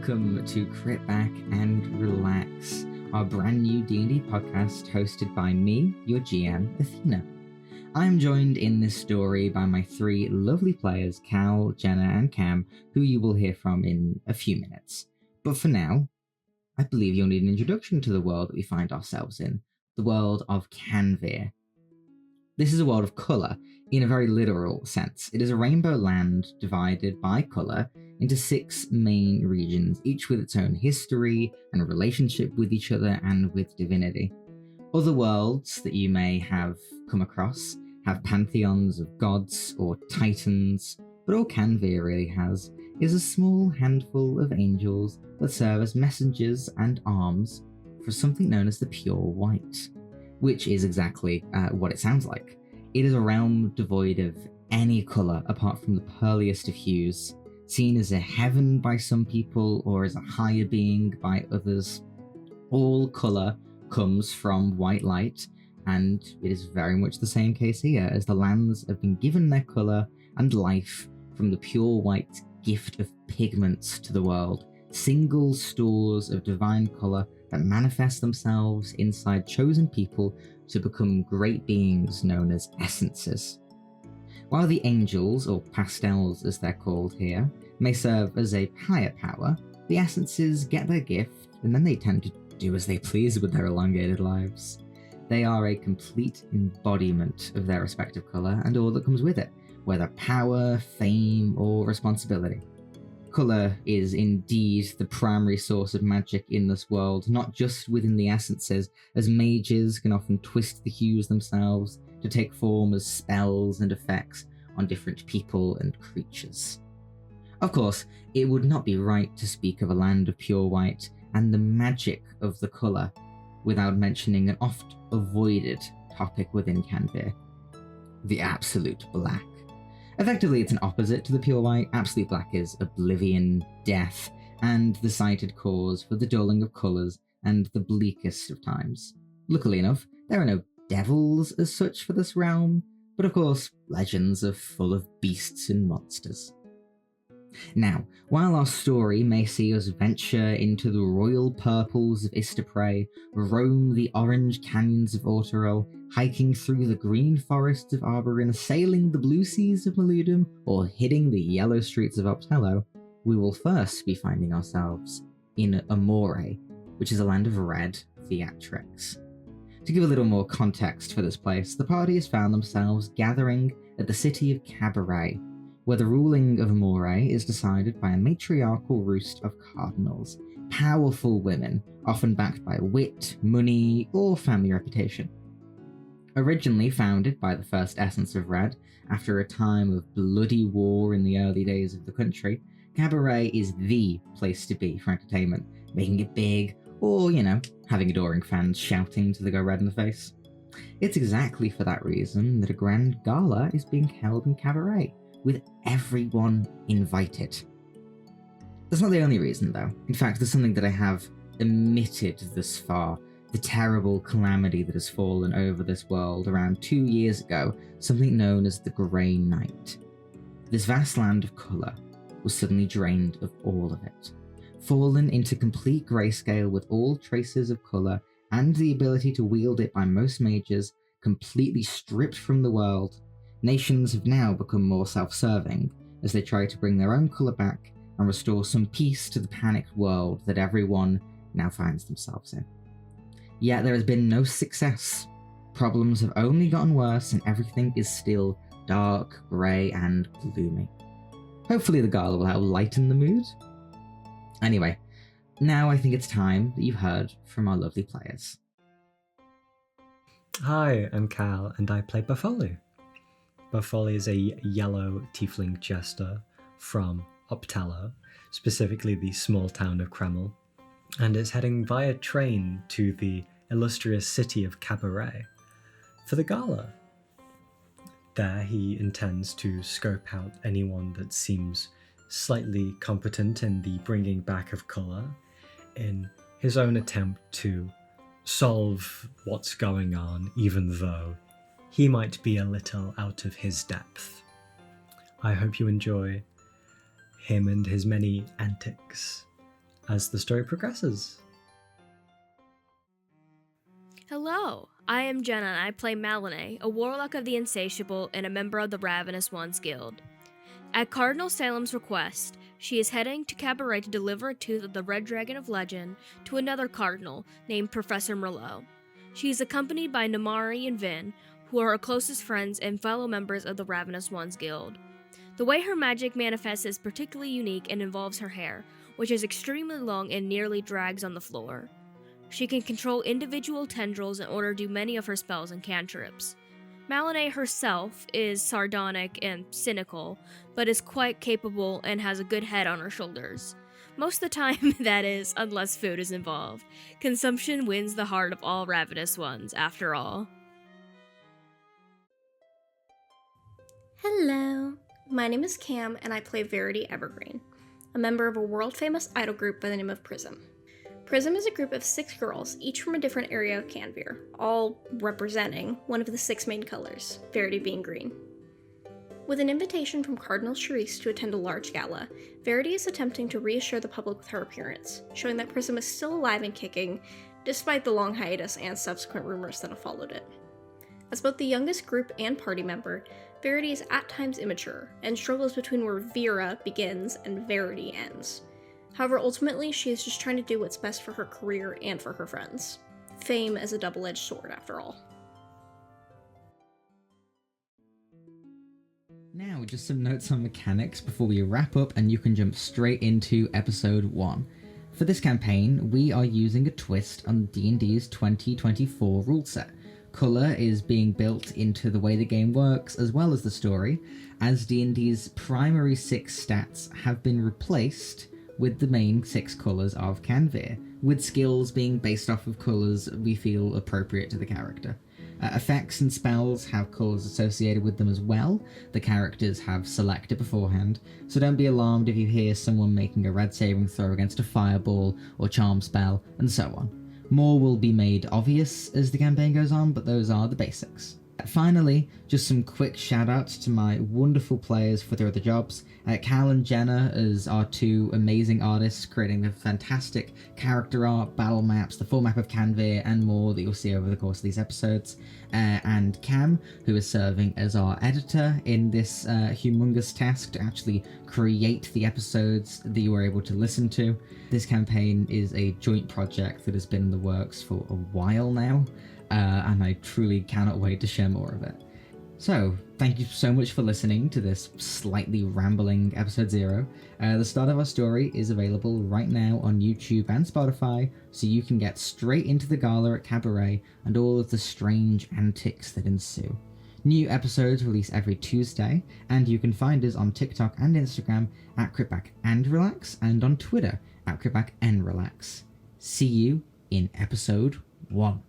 welcome to Crit Back and Relax, our brand new D&D podcast hosted by me, your GM, Athena. I am joined in this story by my three lovely players, Cal, Jenna, and Cam, who you will hear from in a few minutes. But for now, I believe you'll need an introduction to the world that we find ourselves in, the world of Canvir. This is a world of colour, in a very literal sense. It is a rainbow land divided by colour into 6 main regions, each with its own history and relationship with each other and with divinity. Other worlds that you may have come across have pantheons of gods or titans, but all Canvir really has is a small handful of angels that serve as messengers and arms for something known as the Pure White, which is exactly what it sounds like. It is a realm devoid of any colour apart from the pearliest of hues, seen as a heaven by some people or as a higher being by others. All colour comes from white light, and it is very much the same case here, as the lands have been given their colour and life from the Pure White gift of pigments to the world, single stores of divine colour that manifest themselves inside chosen people to become great beings known as essences. While the angels, or pastels as they're called here, may serve as a higher power, the essences get their gift and then they tend to do as they please with their elongated lives. They are a complete embodiment of their respective colour and all that comes with it, whether power, fame, or responsibility. Colour is indeed the primary source of magic in this world, not just within the essences, as mages can often twist the hues themselves to take form as spells and effects on different people and creatures. Of course, it would not be right to speak of a land of pure white and the magic of the colour without mentioning an oft-avoided topic within Canvir: the absolute black. Effectively, it's an opposite to the pure white. Absolute black is oblivion, death, and the cited cause for the dulling of colours and the bleakest of times. Luckily enough, there are no devils as such for this realm, but of course, legends are full of beasts and monsters. Now, while our story may see us venture into the royal purples of Istapray, roam the orange canyons of Autorel, hiking through the green forests of Arborin, sailing the blue seas of Maludum, or hitting the yellow streets of Optello, we will first be finding ourselves in Amore, which is a land of red theatrics. To give a little more context for this place, the party has found themselves gathering at the city of Cabaret, where the ruling of Amore is decided by a matriarchal roost of cardinals, powerful women, often backed by wit, money, or family reputation. Originally founded by the first Essence of Red, after a time of bloody war in the early days of the country, Cabaret is the place to be for entertainment, making it big, or, having adoring fans shouting till they go red in the face. It's exactly for that reason that a grand gala is being held in Cabaret, with everyone invited. That's not the only reason, though. In fact, there's something that I have omitted thus far: the terrible calamity that has fallen over this world around 2 years ago, something known as the Grey Night. This vast land of colour was suddenly drained of all of it, fallen into complete grayscale with all traces of colour and the ability to wield it by most mages completely stripped from the world. Nations have now become more self-serving as they try to bring their own colour back and restore some peace to the panicked world that everyone now finds themselves in. Yet there has been no success. Problems have only gotten worse and everything is still dark, grey and gloomy. Hopefully the gala will help lighten the mood. Anyway, now I think it's time that you've heard from our lovely players. Hi, I'm Cal and I play Befallen. Befallen is a yellow tiefling jester from Optello, specifically the small town of Kreml, and is heading via train to the illustrious city of Cabaret for the gala. There he intends to scope out anyone that seems slightly competent in the bringing back of colour in his own attempt to solve what's going on, even though he might be a little out of his depth. I hope you enjoy him and his many antics as the story progresses. Hello, I am Jenna and I play Malinae, a warlock of the Insatiable and a member of the Ravenous Ones Guild. At Cardinal Salem's request, she is heading to Cabaret to deliver a tooth of the Red Dragon of Legend to another cardinal named Professor Merlot. She is accompanied by Namari and Vin, who are her closest friends and fellow members of the Ravenous Ones Guild. The way her magic manifests is particularly unique and involves her hair, which is extremely long and nearly drags on the floor. She can control individual tendrils in order to do many of her spells and cantrips. Malinae herself is sardonic and cynical, but is quite capable and has a good head on her shoulders. Most of the time, that is, unless food is involved. Consumption wins the heart of all ravenous ones, after all. Hello, my name is Cam and I play Verity Evergreen, a member of a world-famous idol group by the name of Prism. Prism is a group of 6 girls, each from a different area of Canvir, all representing one of the 6 main colors, Verity being green. With an invitation from Cardinal Charisse to attend a large gala, Verity is attempting to reassure the public with her appearance, showing that Prism is still alive and kicking, despite the long hiatus and subsequent rumors that have followed it. As both the youngest group and party member, Verity is at times immature, and struggles between where Vera begins and Verity ends. However, ultimately, she is just trying to do what's best for her career and for her friends. Fame is a double-edged sword, after all. Now, just some notes on mechanics before we wrap up and you can jump straight into episode 1. For this campaign, we are using a twist on D&D's 2024 rule set. Colour is being built into the way the game works as well as the story, as D&D's primary 6 stats have been replaced with the main 6 colours of Canvir, with skills being based off of colours we feel appropriate to the character. Effects and spells have colours associated with them as well, the characters have selected beforehand, so don't be alarmed if you hear someone making a red saving throw against a fireball or charm spell, and so on. More will be made obvious as the campaign goes on, but those are the basics. Finally, just some quick shout-outs to my wonderful players for their other jobs. Cal and Jenna as our 2 amazing artists creating the fantastic character art, battle maps, the full map of Canvir, and more that you'll see over the course of these episodes. And Cam, who is serving as our editor in this humongous task to actually create the episodes that you were able to listen to. This campaign is a joint project that has been in the works for a while now. And I truly cannot wait to share more of it. So, thank you so much for listening to this slightly rambling episode 0. The start of our story is available right now on YouTube and Spotify, so you can get straight into the gala at Cabaret and all of the strange antics that ensue. New episodes release every Tuesday, and you can find us on TikTok and Instagram at CritBackAndRelax and on Twitter at CritBackAndRelax. See you in episode 1.